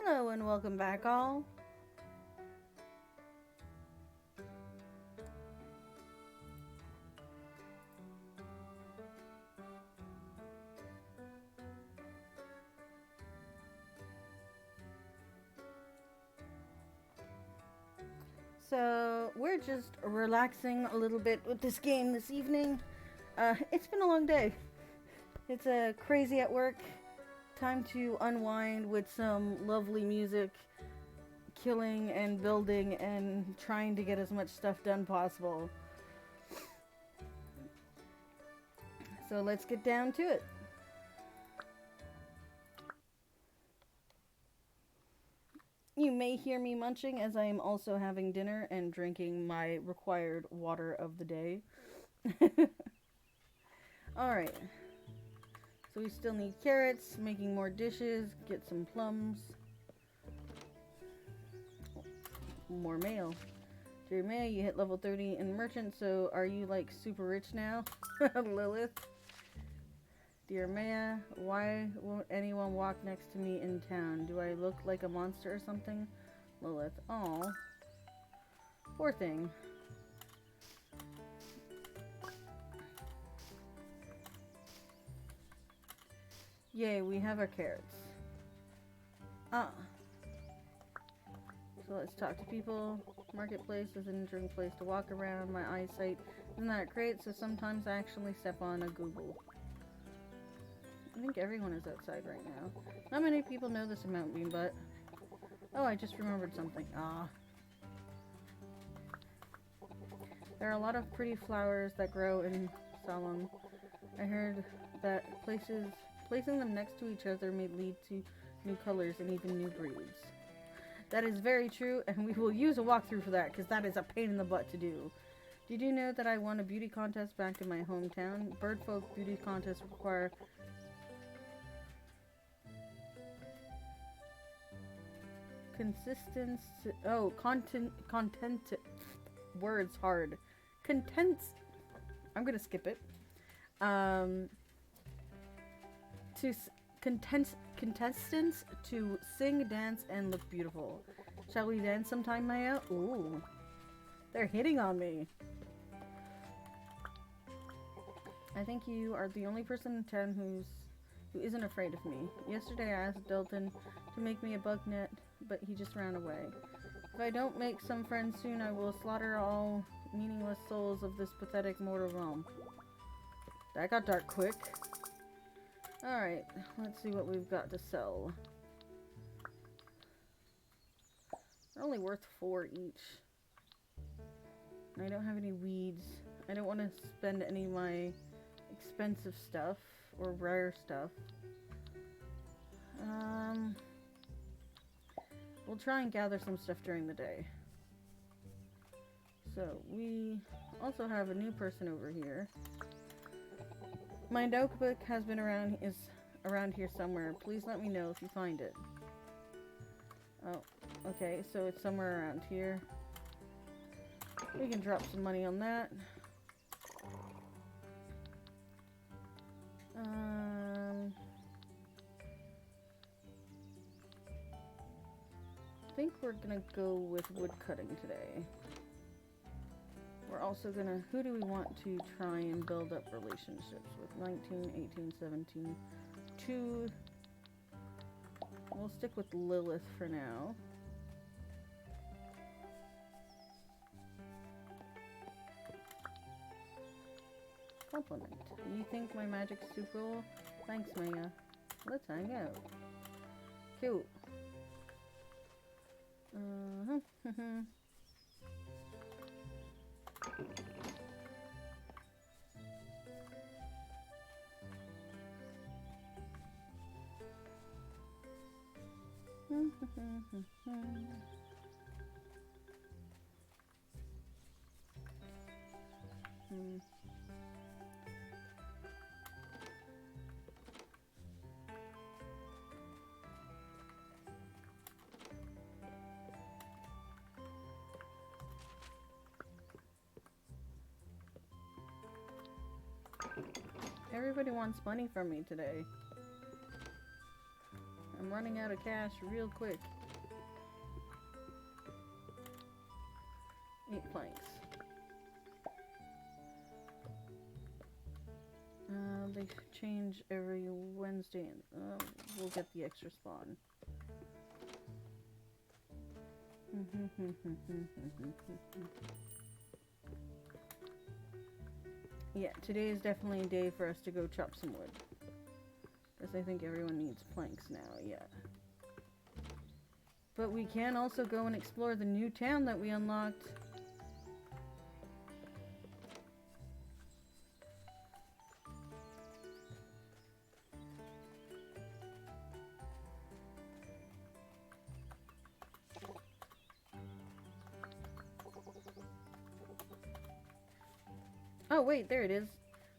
Hello and welcome back all. So we're just relaxing a little bit with this game this evening. It's been a long day. It's crazy at work. Time to unwind with some lovely music, killing and building and trying to get as much stuff done possible. So let's get down to it. You may hear me munching as I am also having dinner and drinking my required water of the day. Alright. So we still need carrots, making more dishes, get some plums. More mail. Dear Maya, you hit level 30 in merchant, so are you like super rich now? Lilith. Dear Maya, why won't anyone walk next to me in town? Do I look like a monster or something? Lilith. Aw. Poor thing. Yay, we have our carrots. So let's talk to people. Marketplace is an interesting place to walk around. My eyesight isn't that great, so sometimes I actually step on a Google. I think everyone is outside right now. Not many people know this about me, but... Oh, I just remembered something. There are a lot of pretty flowers that grow in Salem. I heard that placing them next to each other may lead to new colors and even new breeds. That is very true, and we will use a walkthrough for that, because that is a pain in the butt to do. Did you know that I won a beauty contest back in my hometown? Birdfolk beauty contests require... content... Words hard. I'm gonna skip it. Contestants to sing, dance, and look beautiful. Shall we dance sometime, Maya? Ooh. They're hitting on me. I think you are the only person in town who isn't afraid of me. Yesterday I asked Dalton to make me a bug net, but he just ran away. If I don't make some friends soon, I will slaughter all meaningless souls of this pathetic mortal realm. That got dark quick. Alright, let's see what we've got to sell. They're only worth 4 each. I don't have any weeds. I don't want to spend any of my expensive stuff or rare stuff. We'll try and gather some stuff during the day. So we also have a new person over here. My notebook has been around here somewhere. Please let me know if you find it. Oh, okay, so it's somewhere around here. We can drop some money on that. I think we're gonna go with wood cutting today. We're also gonna, who do we want to try and build up relationships with? 19, 18, 17, 2. We'll stick with Lilith for now. Compliment. You think my magic's too cool? Thanks, Maya. Let's hang out. Cute. Everybody wants money from me today. I'm running out of cash real quick. change every Wednesday. We'll get the extra spawn. Yeah, today is definitely a day for us to go chop some wood. Because I think everyone needs planks now, yeah. But we can also go and explore the new town that we unlocked. Oh, wait, there it is.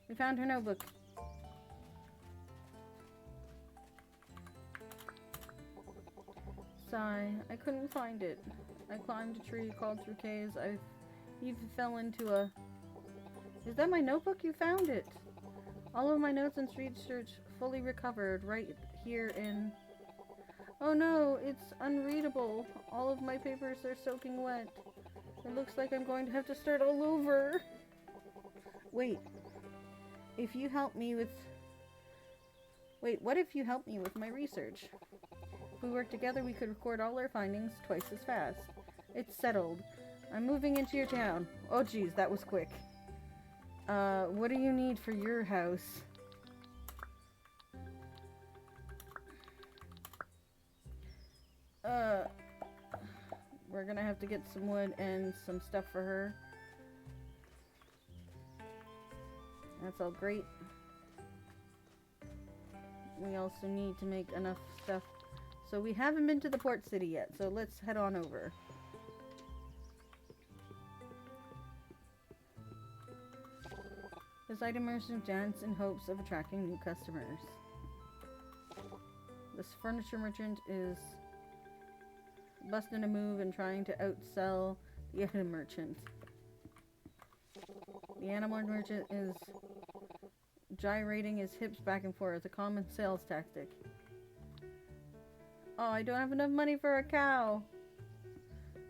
We found her notebook. Sigh, I couldn't find it. I climbed a tree, crawled through caves. I even fell into a... Is that my notebook? You found it. All of my notes and research fully recovered right here in... Oh no, it's unreadable. All of my papers are soaking wet. It looks like I'm going to have to start all over. Wait, if you help me with... Wait, what if you help me with my research? If we work together, we could record all our findings twice as fast. It's settled. I'm moving into your town. Oh geez, that was quick. What do you need for your house? We're gonna have to get some wood and some stuff for her. That's all great. We also need to make enough stuff. So we haven't been to the port city yet, so let's head on over. This item merchant dance in hopes of attracting new customers. This furniture merchant is busting a move and trying to outsell the item merchant. The animal merchant is gyrating his hips back and forth, a common sales tactic. Oh, I don't have enough money for a cow.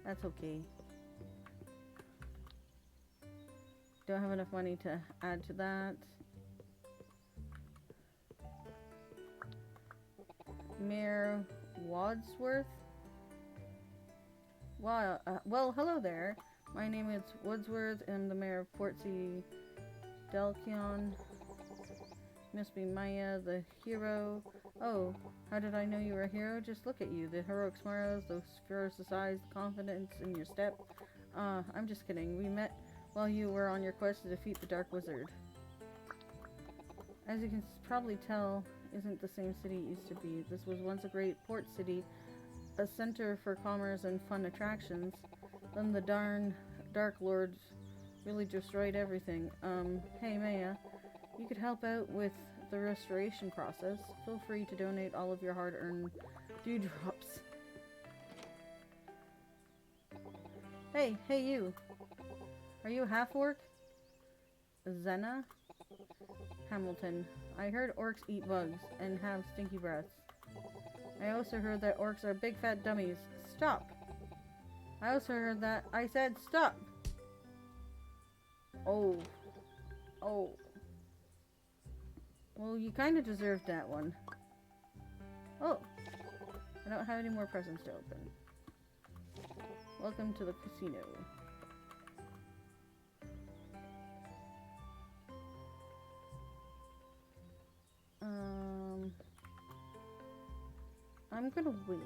That's okay. Don't have enough money to add to that. Mayor Wadsworth? Wow, well, hello there. My name is Wadsworth, and I'm the mayor of Port City, Delkion. Must be Maya, the hero. Oh, how did I know you were a hero? Just look at you. The heroic smiles, those ferocious eyes, the confidence in your step. I'm just kidding. We met while you were on your quest to defeat the Dark Wizard. As you can probably tell, isn't the same city it used to be. This was once a great port city, a center for commerce and fun attractions. Then the Dark Lords really destroyed everything. Hey Maya, you could help out with the restoration process. Feel free to donate all of your hard-earned dewdrops. Hey you. Are you a half-orc? Zena? Hamilton. I heard orcs eat bugs and have stinky breaths. I also heard that orcs are big fat dummies. Stop! I also heard that. I said stop! Oh. Oh. Well, you kind of deserved that one. Oh. I don't have any more presents to open. Welcome to the casino. I'm gonna wait.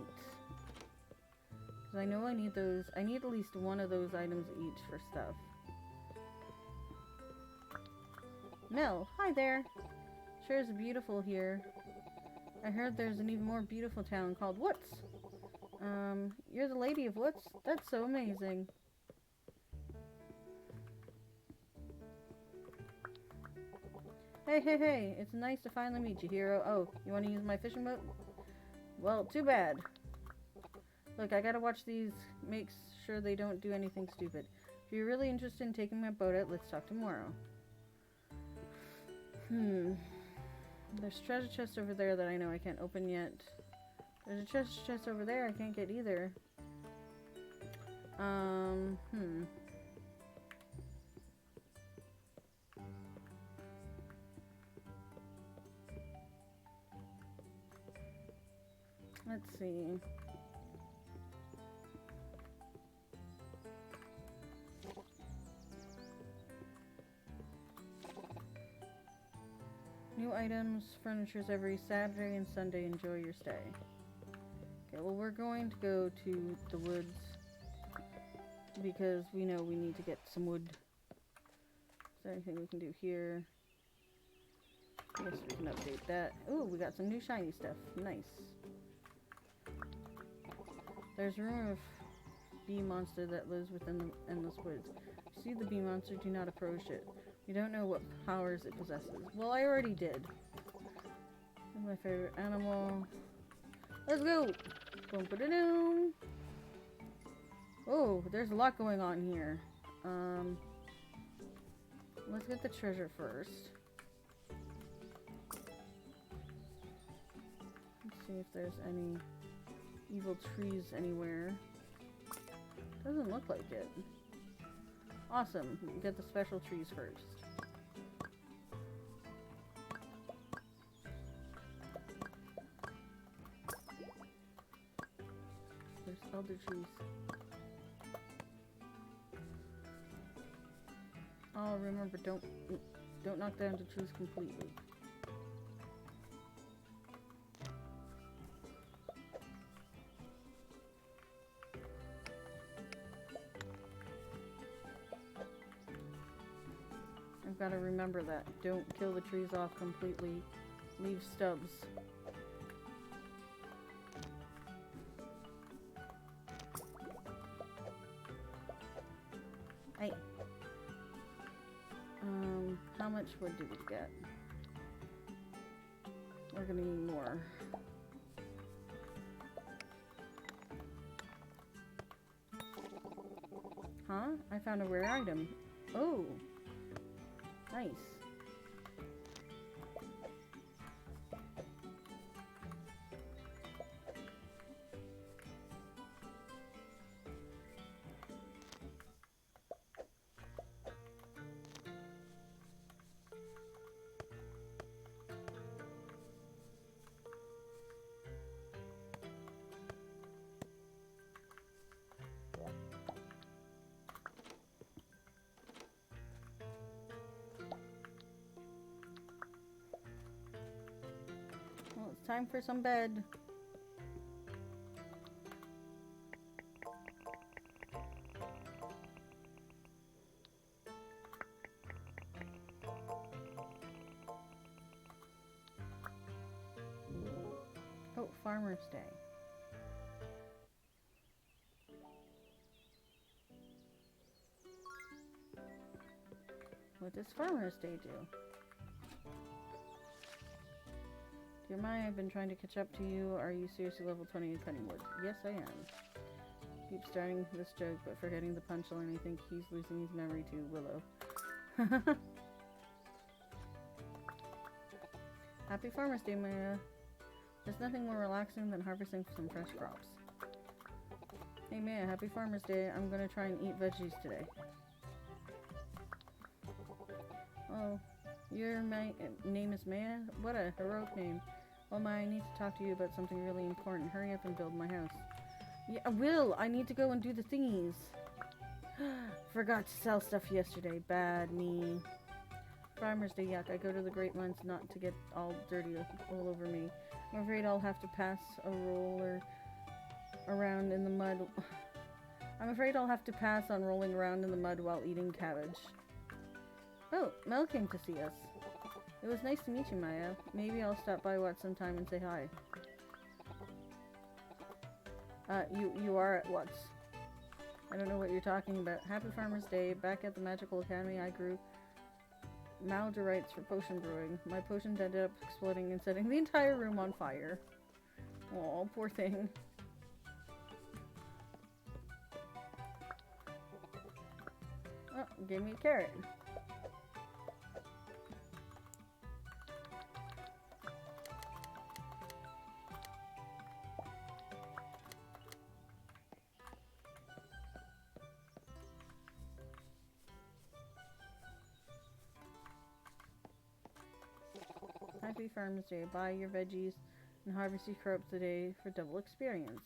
Because I know I need those. I need at least one of those items each for stuff. Mel, hi there. Sure is beautiful here. I heard there's an even more beautiful town called Woods. You're the lady of Woods? That's so amazing. Hey, it's nice to finally meet you, hero. Oh, you want to use my fishing boat? Well, too bad. Look, I gotta watch these, make sure they don't do anything stupid. If you're really interested in taking my boat out, let's talk tomorrow. There's treasure chest over there that I know I can't open yet. There's a treasure chest over there I can't get either. Let's see. New items, furnitures every Saturday and Sunday. Enjoy your stay. Okay, well, we're going to go to the woods because we know we need to get some wood. Is there anything we can do here? I guess we can update that. Ooh, we got some new shiny stuff. Nice. There's a rumor of bee monster that lives within the endless woods. If you see the bee monster, do not approach it. You don't know what powers it possesses. Well, I already did. This is my favorite animal. Let's go! Boom, ba-da-doom! Oh, there's a lot going on here. Let's get the treasure first. Let's see if there's any evil trees anywhere. Doesn't look like it. Awesome. We get the special trees first. There's elder trees. Oh, remember, don't knock down the trees completely. I've got to remember that. Don't kill the trees off completely. Leave stubs. Hey. How much wood did we get? We're gonna need more. Huh? I found a rare item. Oh. Nice. Well, it's time for some bed. Oh, Farmer's Day. What does Farmer's Day do? Dear Maya, I've been trying to catch up to you. Are you seriously level 20 in cutting wood? Yes, I am. Keep starting this joke, but forgetting the punchline. I think he's losing his memory to Willow. Happy Farmer's Day, Maya. There's nothing more relaxing than harvesting some fresh crops. Hey Maya, happy Farmer's Day. I'm gonna try and eat veggies today. Oh, your name is Maya? What a heroic name. Well, Maya, I need to talk to you about something really important. Hurry up and build my house. Yeah, I will. I need to go and do the thingies. Forgot to sell stuff yesterday. Bad me. Farmer's Day, yuck. I go to the great lengths not to get all dirty all over me. I'm afraid I'll have to pass a roller around in the mud. I'm afraid I'll have to pass on rolling around in the mud while eating cabbage. Oh, Mel came to see us. It was nice to meet you, Maya. Maybe I'll stop by Watts sometime and say hi. You are at Watts. I don't know what you're talking about. Happy Farmer's Day. Back at the Magical Academy, I grew Maldorites for potion brewing. My potions ended up exploding and setting the entire room on fire. Aw, poor thing. Oh, gave me a carrot. Happy Farmer's Day. Buy your veggies and harvest these crops a day for double experience.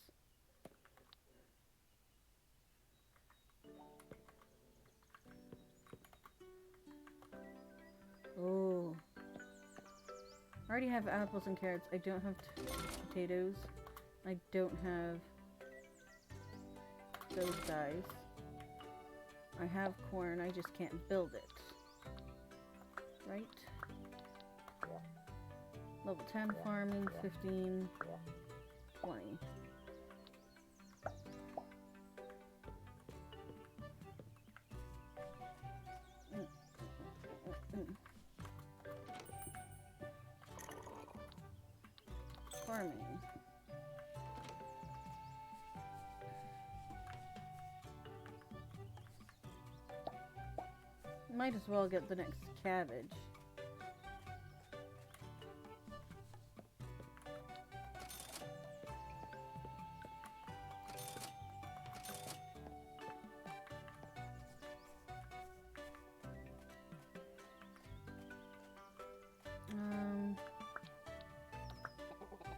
Oh. I already have apples and carrots. I don't have potatoes. I don't have those guys. I have corn. I just can't build it. Right? Level 10 farming, 15, 20. Farming. Might as well get the next cabbage.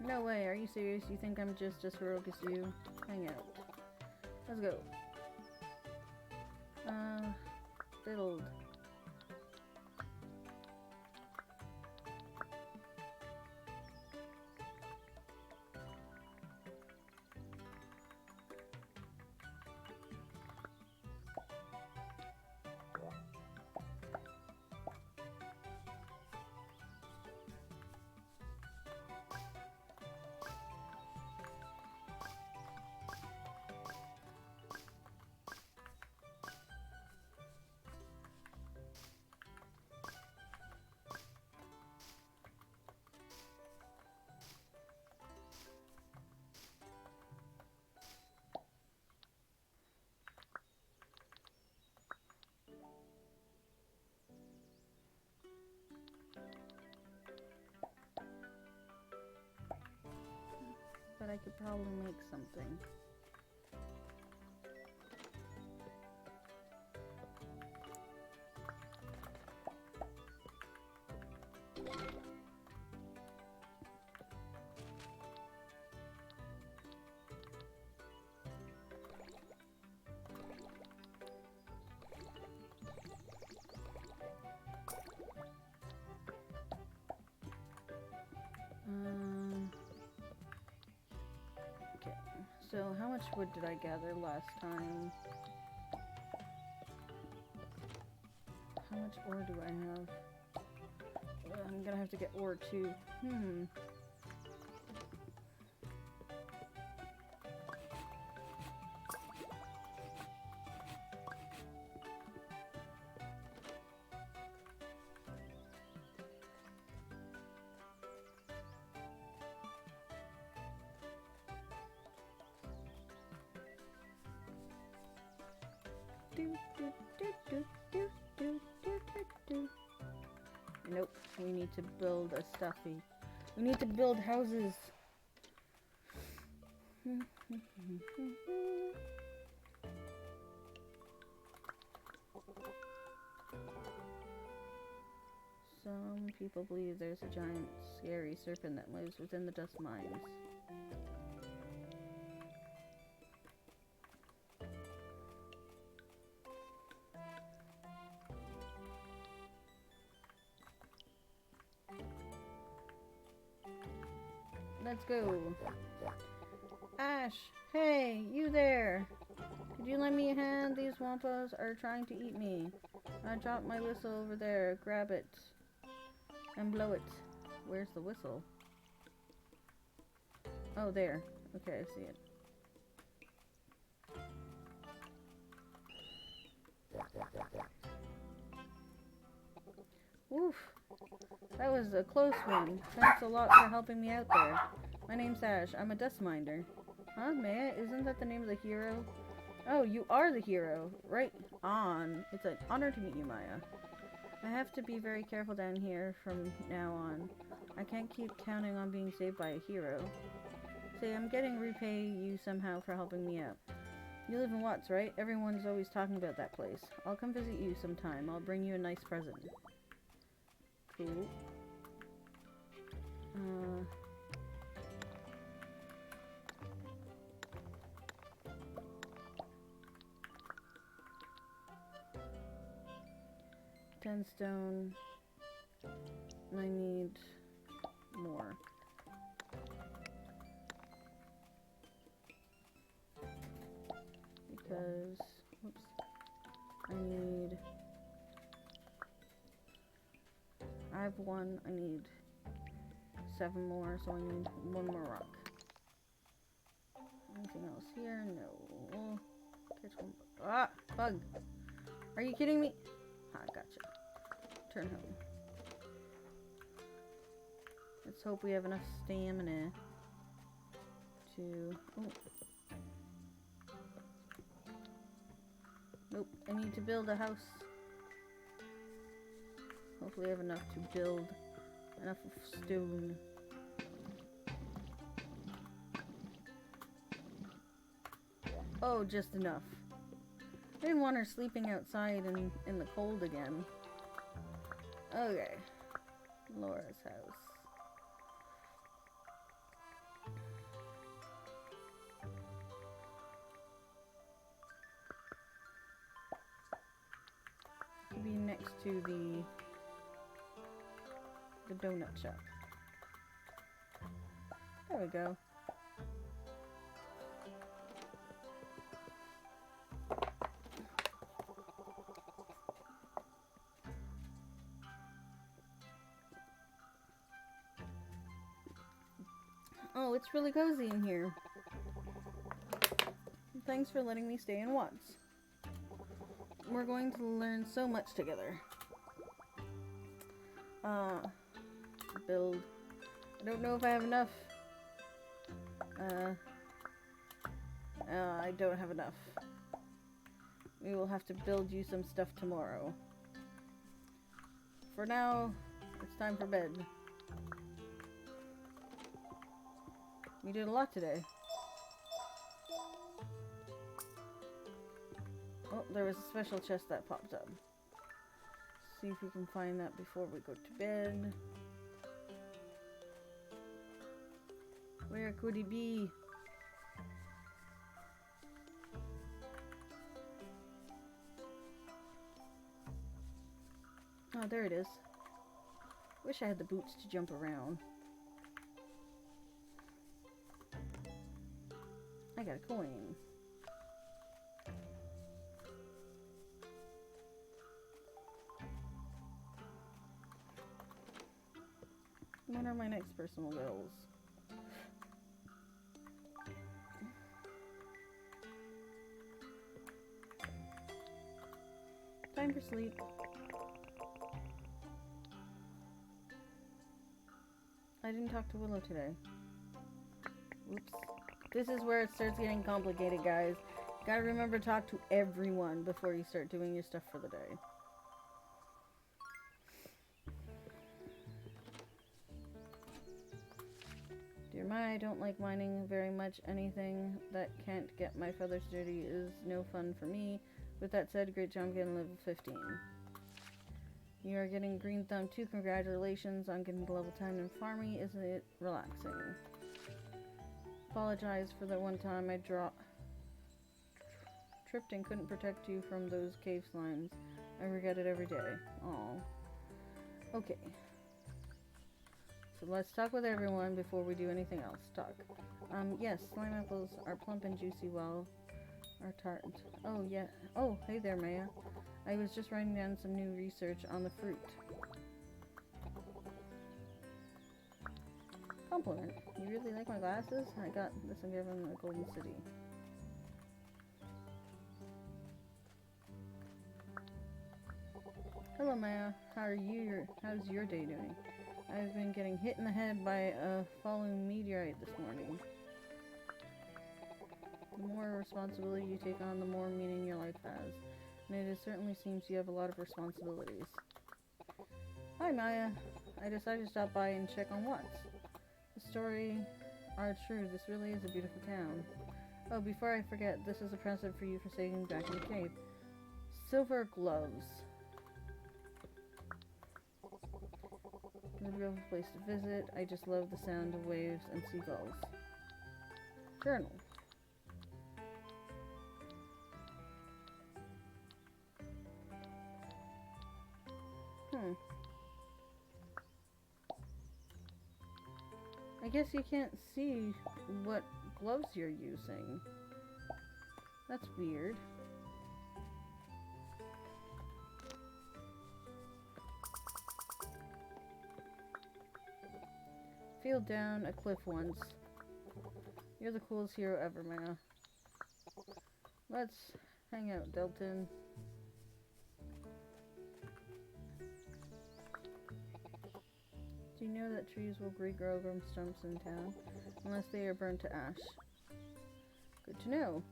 No way, are you serious? You think I'm just as heroic as you? Hang out. Let's go. Build. But I could probably make something. So, how much wood did I gather last time? How much ore do I have? I'm gonna have to get ore too. Nope, we need to build a stuffy. We need to build houses. Some people believe there's a giant, scary serpent that lives within the dust mines. Let's go. Ash, hey, you there. Could you lend me a hand? These wampas are trying to eat me. I dropped my whistle over there. Grab it. And blow it. Where's the whistle? Oh, there. Okay, I see it. Oof. That was a close one. Thanks a lot for helping me out there. My name's Ash. I'm a dust minder. Huh, Maya? Isn't that the name of the hero? Oh, you are the hero. Right on. It's an honor to meet you, Maya. I have to be very careful down here from now on. I can't keep counting on being saved by a hero. Say, I'm getting repay you somehow for helping me out. You live in Watts, right? Everyone's always talking about that place. I'll come visit you sometime. I'll bring you a nice present. Cool. 10 stone. And I need more. Because, oops, I have 1, I need 7 more, so I need 1 more rock. Anything else here? No. Catch one. Ah! Bug! Are you kidding me? Ah, gotcha. Turn home. Let's hope we have enough stamina to... Oh. Nope, I need to build a house. Hopefully I have enough to build enough of stone. Oh, just enough. I didn't want her sleeping outside in the cold again. Okay. Laura's house. Be next to the donut shop. There we go. Oh, it's really cozy in here. Thanks for letting me stay in Watts. We're going to learn so much together. Build. I don't know if I have enough. I don't have enough. We will have to build you some stuff tomorrow. For now, it's time for bed. We did a lot today. Oh, there was a special chest that popped up. See if we can find that before we go to bed. Where could he be? Oh, there it is. Wish I had the boots to jump around. I got a coin. What are my next personal goals? Time for sleep. I didn't talk to Willow today. Oops. This is where it starts getting complicated, guys. Gotta remember to talk to everyone before you start doing your stuff for the day. Dear my, I don't like mining very much. Anything that can't get my feathers dirty is no fun for me. With that said, great job getting level 15. You are getting green thumb too. Congratulations on getting to level 10 in farming. Isn't it relaxing? Apologize for that one time I tripped and couldn't protect you from those cave slimes. I regret it every day. Aw. Okay. So let's talk with everyone before we do anything else. Talk. Yes, slime apples are plump and juicy while are tart. Oh, yeah. Oh, hey there, Maya. I was just writing down some new research on the fruit. Compliment. You really like my glasses? I got this and given the Golden City. Hello, Maya. How's your day doing? I've been getting hit in the head by a falling meteorite this morning. The more responsibility you take on, the more meaning your life has. And it certainly seems you have a lot of responsibilities. Hi, Maya. I decided to stop by and check on Watts. The story are true. This really is a beautiful town. Oh, before I forget, this is a present for you for saving back in the cave. Silver gloves. It's a beautiful place to visit. I just love the sound of waves and seagulls. Journal. guess you can't see what gloves you're using. That's weird. Fell down a cliff once. You're the coolest hero ever, man. Let's hang out, Delton. Do you know that trees will regrow from stumps in town unless they are burned to ash? Good to know.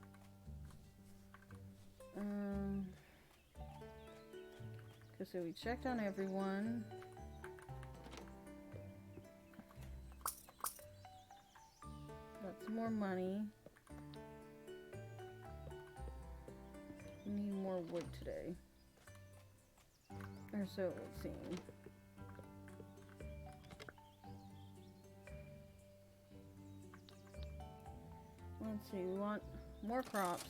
Okay, so we checked on everyone. That's more money. We need more wood today. Or so it would seem. Let's see, we want more crops.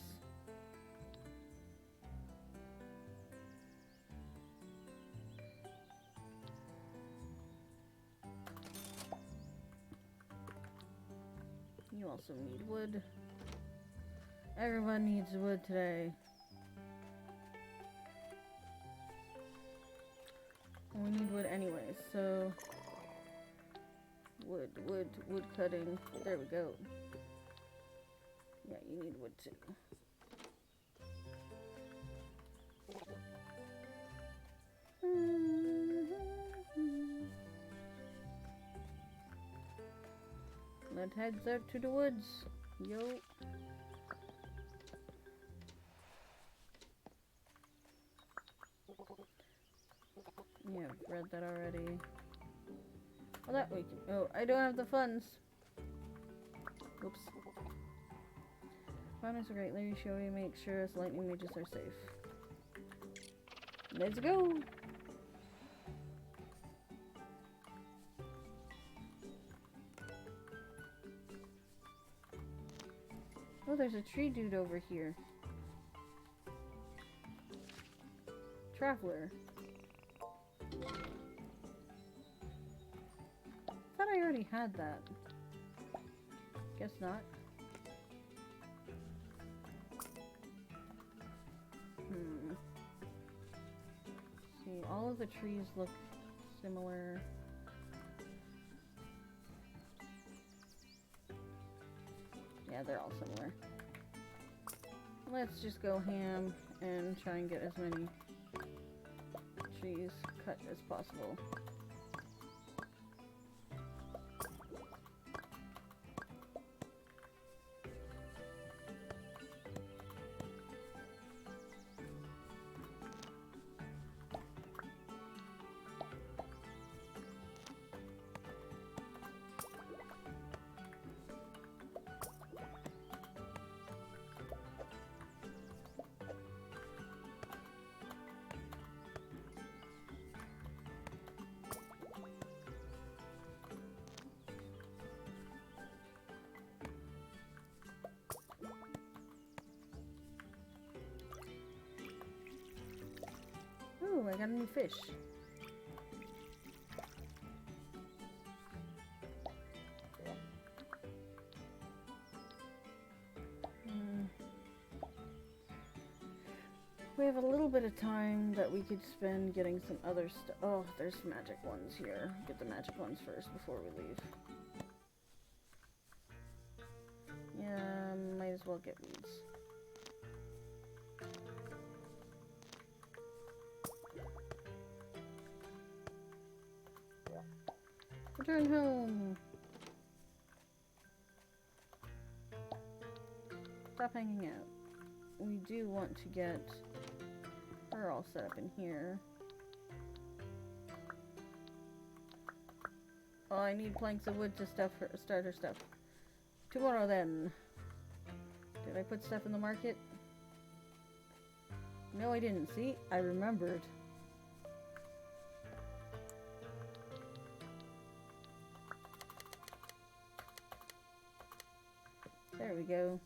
You also need wood. Everyone needs wood today. And we need wood anyway, so wood cutting. There we go. Yeah, you need wood too. Let's head out to the woods. Yo. Yeah, I've read that already. Well, that we can. Oh, I don't have the funds. Oops. Farmers are great. Larry Showy make sure us lightning mages are safe. Let's go! Oh, there's a tree dude over here. Traveler. Thought I already had that. Guess not. See, all of the trees look similar. Yeah, they're all similar. Let's just go ham and try and get as many trees cut as possible. Ooh, I got a new fish. We have a little bit of time that we could spend getting some other stuff. Oh, there's magic ones here. Get the magic ones first before we leave. Yeah, might as well get weeds. Return home. Stop hanging out. We do want to get her all set up in here. Oh, I need planks of wood to start her stuff. Tomorrow then. Did I put stuff in the market? No, I didn't. See? I remembered. There we go.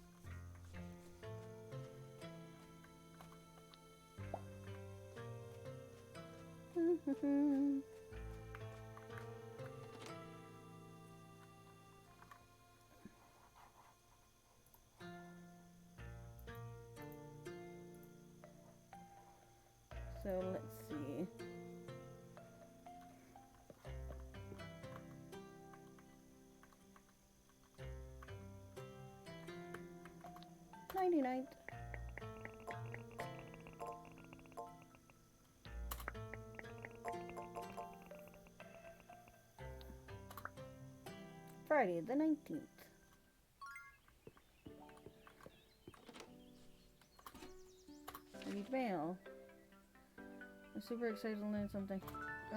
So let's see. Nighty-night. Friday the 19th. Read mail. I'm super excited to learn something.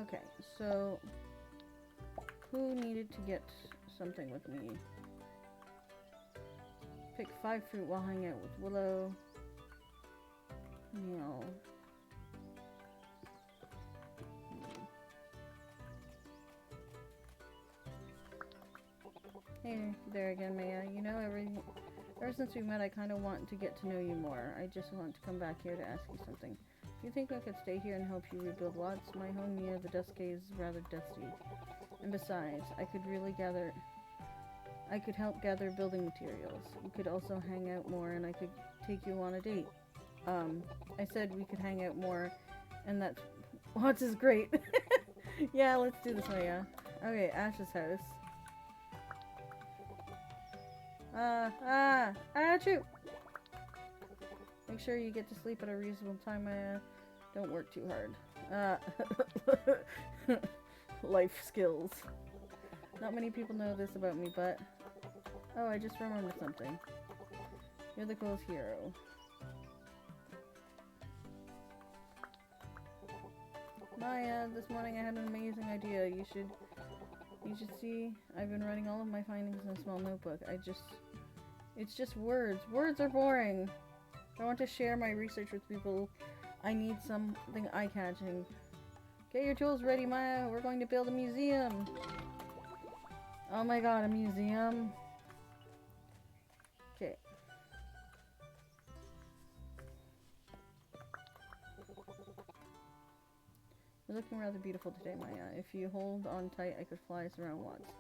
Okay, so who needed to get something with me? Pick 5 fruit while hanging out with Willow. Meow. Hey there again, Maya. You know, ever since we met, I kind of want to get to know you more. I just want to come back here to ask you something. Do you think I could stay here and help you rebuild Watts? My home near the Dust Cave is rather dusty. And besides, I could help gather building materials. You could also hang out more and I could take you on a date. I said we could hang out more, and that's... Watts is great. Yeah, let's do this, Maya. Okay, Ash's house. Achoo! Make sure you get to sleep at a reasonable time, Maya. Don't work too hard. Life skills. Not many people know this about me, but... Oh, I just remembered something. You're the coolest hero. Maya, this morning I had an amazing idea. You should see. I've been writing all of my findings in a small notebook. It's just words. Words are boring. I want to share my research with people. I need something eye-catching. Get your tools ready, Maya. We're going to build a museum. Oh my god, a museum. Okay. You're looking rather beautiful today, Maya. If you hold on tight, I could fly us around once.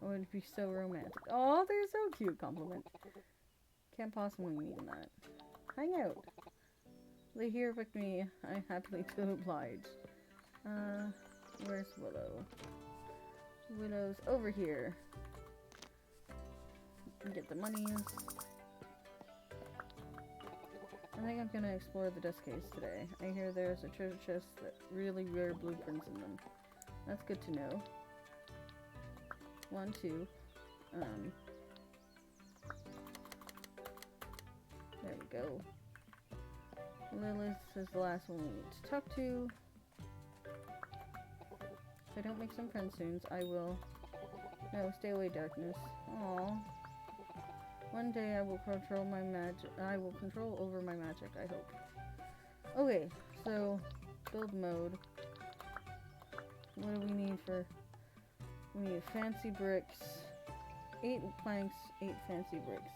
Oh, it'd be so romantic. Oh, they're so cute. Compliment. Can't possibly mean that. Hang out. Lay here with me. I'm happily to oblige. Where's Willow? Willow's over here. Get the monies. I think I'm gonna explore the Dust Caves today. I hear there's a treasure chest that really rare blueprints in them. That's good to know. 1, 2. There we go. Lilith is the last one we need to talk to. If I don't make some friends soon, I will... No, stay away, darkness. Aww. One day I will control my magic. I will control over my magic, I hope. Okay, so build mode. What do we need for... We need fancy bricks. 8 planks, 8 fancy bricks.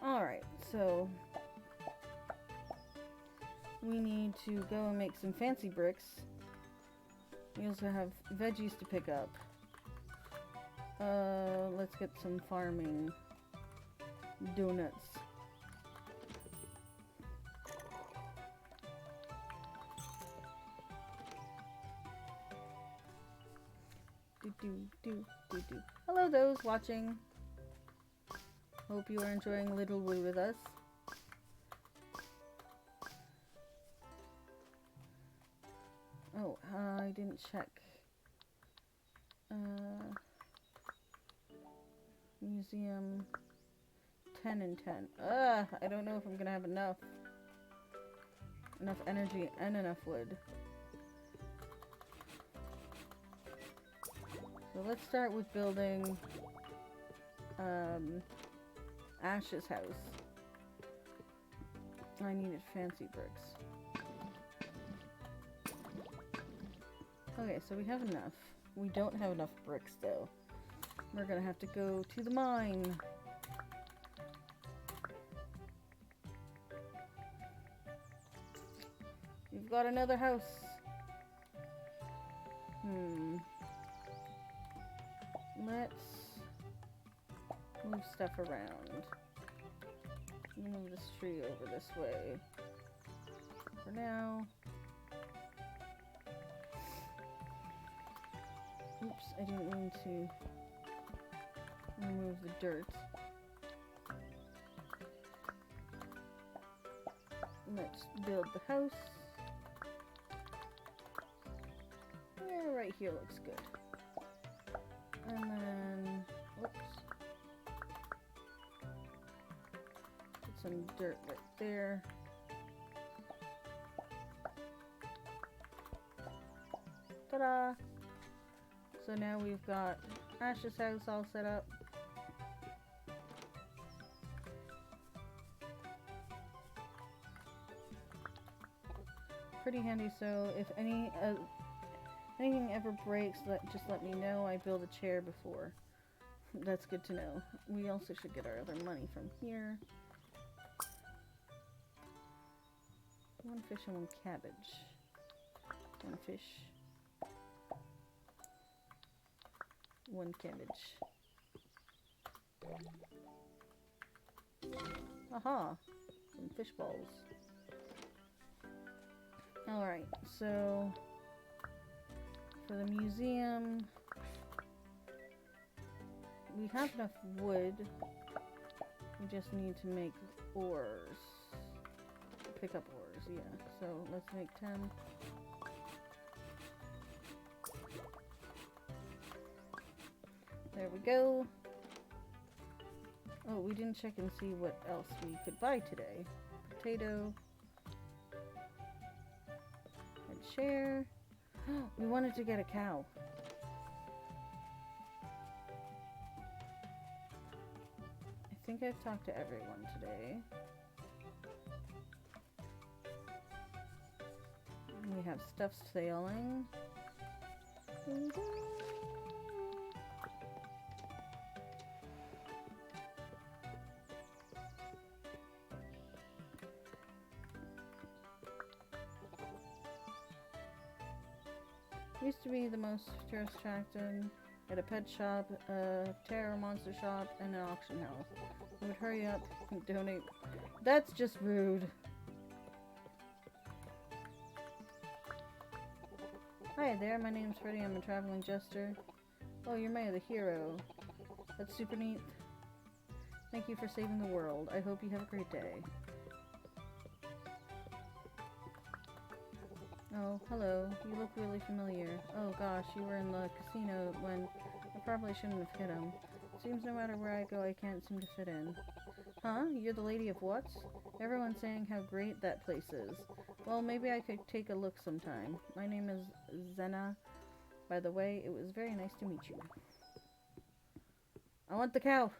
Alright, so we need to go and make some fancy bricks. We also have veggies to pick up. Let's get some farming donuts. Hello those watching. Hope you are enjoying Littlewood with us. Oh, I didn't check. Museum 10 and 10. I don't know if I'm gonna have enough energy and enough wood. So let's start with building Ash's house. I needed fancy bricks. Okay, so we have enough. We don't have enough bricks though. We're gonna have to go to the mine. we've got another house. Let's move stuff around. Move this tree over this way. For now. Oops, I didn't mean to remove the dirt. Let's build the house. Yeah, right here looks good. And then, whoops. Put some dirt right there. Ta-da! So now we've got Ash's house all set up. Pretty handy, so if anything ever breaks, just let me know. I built a chair before. That's good to know. We also should get our other money from here. One fish and one cabbage. One fish. One cabbage. Aha! Some fish balls. Alright, so for the museum, we have enough wood. We just need to make ores. Pick up ores, yeah. So let's make 10. There we go. Oh, we didn't check and see what else we could buy today. Potato. A chair. We wanted to get a cow. I think I've talked to everyone today. We have stuff sailing. Used to be the most tourist attracted at a pet shop, a terror monster shop, and an auction house. We would hurry up and donate. That's just rude. Hi there, my name's Freddie. I'm a traveling jester. Oh, you're May the hero. That's super neat. Thank you for saving the world. I hope you have a great day. Oh, hello. You look really familiar. Oh gosh, you were in the casino when I probably shouldn't have hit him. Seems no matter where I go, I can't seem to fit in. Huh? You're the lady of what? Everyone's saying how great that place is. Well, maybe I could take a look sometime. My name is Zena. By the way, it was very nice to meet you. I want the cow.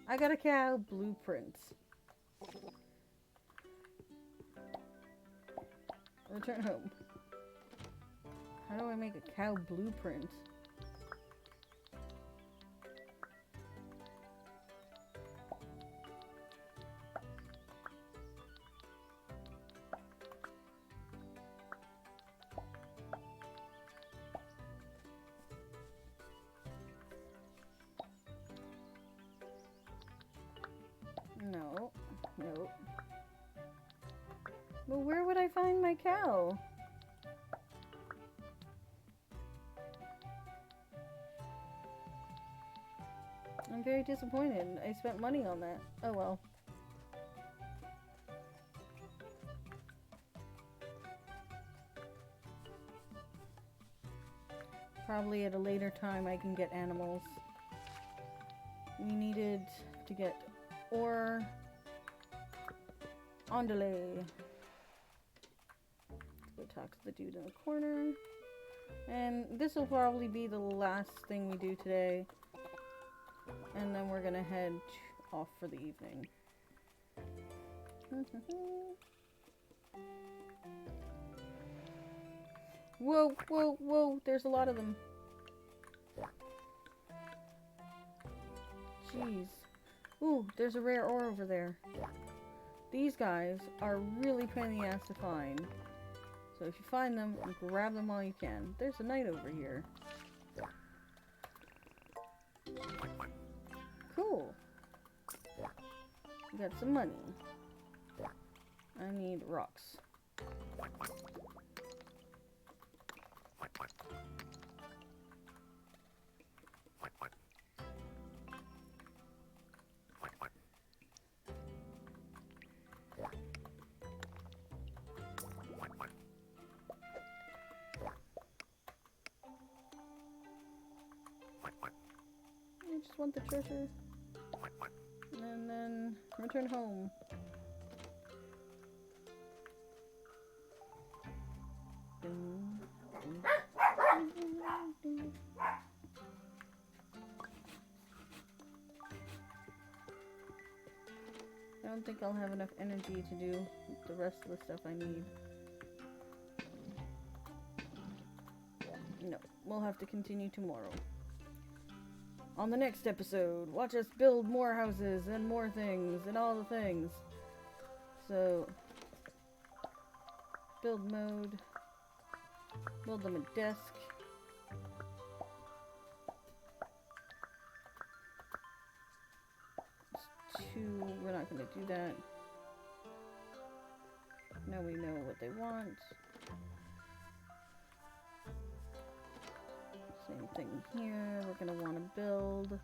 I got a cow. Blueprints. Return home. How do I make a cow blueprint? No. Nope. Well, where would I find my cow? I'm very disappointed. I spent money on that. Oh well. Probably at a later time I can get animals. We needed to get ore. Andale. Go talk to the dude in the corner. And this will probably be the last thing we do today. And then we're gonna head off for the evening. Whoa, whoa, whoa, there's a lot of them. Jeez. Ooh, there's a rare ore over there. These guys are really pain in the ass to find. So if you find them, grab them while you can. There's a knight over here. Cool. We got some money. I need rocks. I just want the treasure. And then return home. I don't think I'll have enough energy to do the rest of the stuff I need. No, we'll have to continue tomorrow. On the next episode, watch us build more houses and more things and all the things. So, build mode. Build them a desk. Two, we're not going to do that. Now we know what they want. Same thing here. We're going to want to build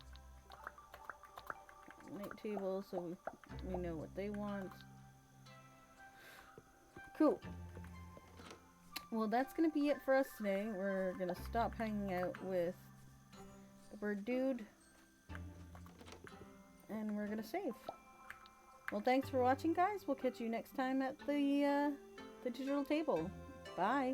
a night table so we know what they want. Cool. Well, that's going to be it for us today. We're going to stop hanging out with the bird dude. And we're going to save. Well, thanks for watching, guys. We'll catch you next time at the digital table. Bye.